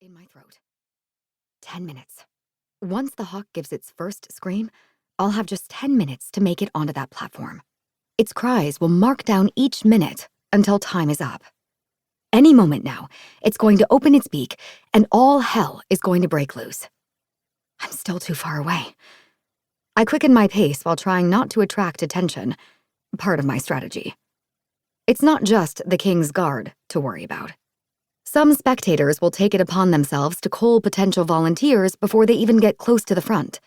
in my throat. 10 minutes. Once the hawk gives its first scream, I'll have just 10 minutes to make it onto that platform. Its cries will mark down each minute until time is up. Any moment now, it's going to open its beak and all hell is going to break loose. I'm still too far away. I quicken my pace while trying not to attract attention, part of my strategy. It's not just the King's Guard to worry about. Some spectators will take it upon themselves to cull potential volunteers before they even get close to the front,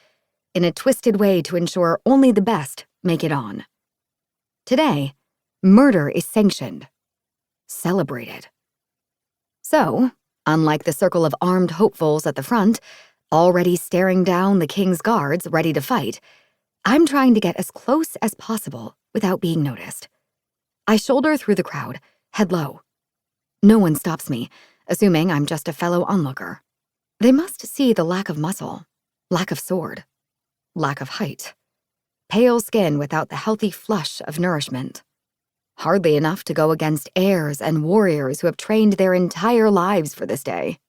in a twisted way to ensure only the best make it on. Today, murder is sanctioned, celebrated. So, unlike the circle of armed hopefuls at the front, already staring down the King's Guards ready to fight, I'm trying to get as close as possible without being noticed. I shoulder through the crowd, head low. No one stops me, assuming I'm just a fellow onlooker. They must see the lack of muscle, lack of sword, lack of height, pale skin without the healthy flush of nourishment. Hardly enough to go against heirs and warriors who have trained their entire lives for this day.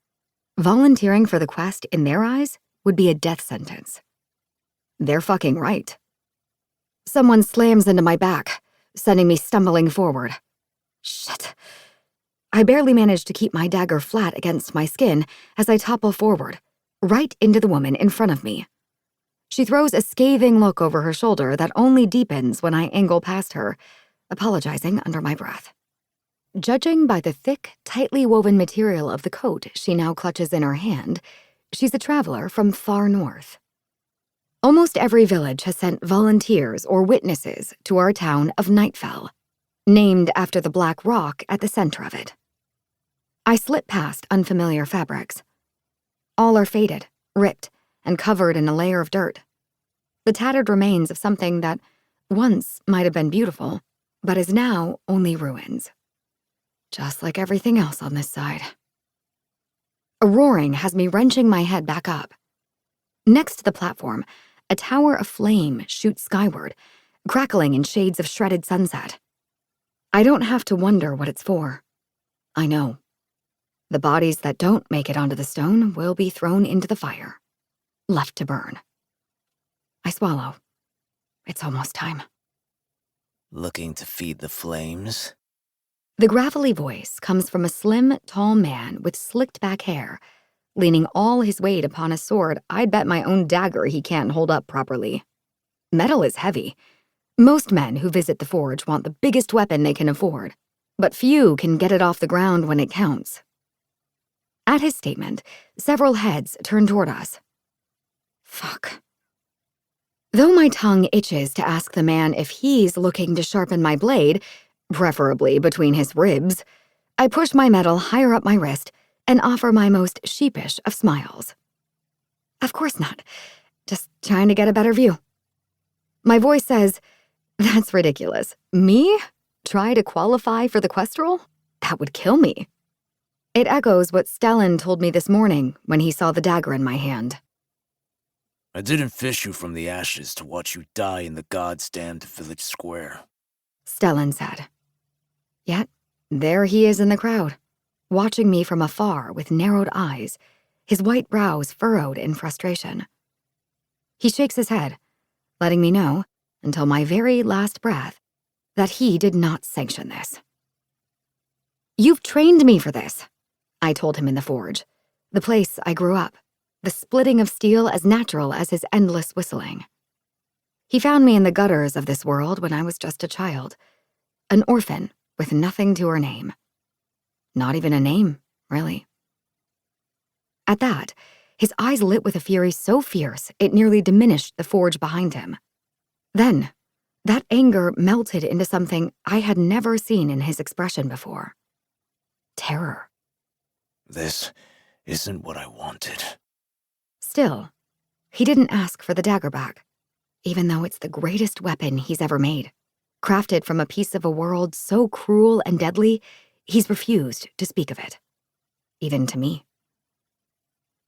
Volunteering for the quest, in their eyes, would be a death sentence. They're fucking right. Someone slams into my back, sending me stumbling forward. Shit. I barely manage to keep my dagger flat against my skin as I topple forward, right into the woman in front of me. She throws a scathing look over her shoulder that only deepens when I angle past her, apologizing under my breath. Judging by the thick, tightly woven material of the coat she now clutches in her hand, she's a traveler from far north. Almost every village has sent volunteers or witnesses to our town of Nightfell, named after the black rock at the center of it. I slip past unfamiliar fabrics. All are faded, ripped, and covered in a layer of dirt. The tattered remains of something that once might have been beautiful, but is now only ruins. Just like everything else on this side. A roaring has me wrenching my head back up. Next to the platform, a tower of flame shoots skyward, crackling in shades of shredded sunset. I don't have to wonder what it's for. I know. The bodies that don't make it onto the stone will be thrown into the fire, left to burn. I swallow. It's almost time. Looking to feed the flames? The gravelly voice comes from a slim, tall man with slicked back hair, leaning all his weight upon a sword I'd bet my own dagger he can't hold up properly. Metal is heavy. Most men who visit the forge want the biggest weapon they can afford, but few can get it off the ground when it counts. At his statement, several heads turn toward us. Fuck. Though my tongue itches to ask the man if he's looking to sharpen my blade, preferably between his ribs, I push my metal higher up my wrist and offer my most sheepish of smiles. Of course not. Just trying to get a better view. My voice says, "That's ridiculous. Me? Try to qualify for the quest roll? That would kill me." It echoes what Stellan told me this morning when he saw the dagger in my hand. I didn't fish you from the ashes to watch you die in the God's damned village square, Stellan said. Yet, there he is in the crowd, watching me from afar with narrowed eyes, his white brows furrowed in frustration. He shakes his head, letting me know, until my very last breath, that he did not sanction this. "You've trained me for this," I told him in the forge, the place I grew up, the splitting of steel as natural as his endless whistling. He found me in the gutters of this world when I was just a child, an orphan with nothing to her name. Not even a name, really. At that, his eyes lit with a fury so fierce it nearly diminished the forge behind him. Then, that anger melted into something I had never seen in his expression before. Terror. This isn't what I wanted. Still, he didn't ask for the dagger back, even though it's the greatest weapon he's ever made. Crafted from a piece of a world so cruel and deadly, he's refused to speak of it. Even to me.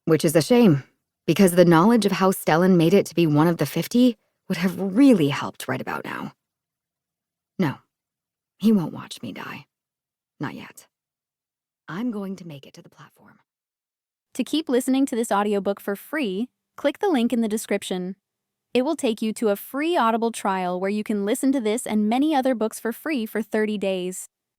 Which is a shame, because the knowledge of how Stellan made it to be one of the 50 would have really helped right about now. No, he won't watch me die. Not yet. I'm going to make it to the platform. To keep listening to this audiobook for free, click the link in the description. It will take you to a free Audible trial where you can listen to this and many other books for free for 30 days.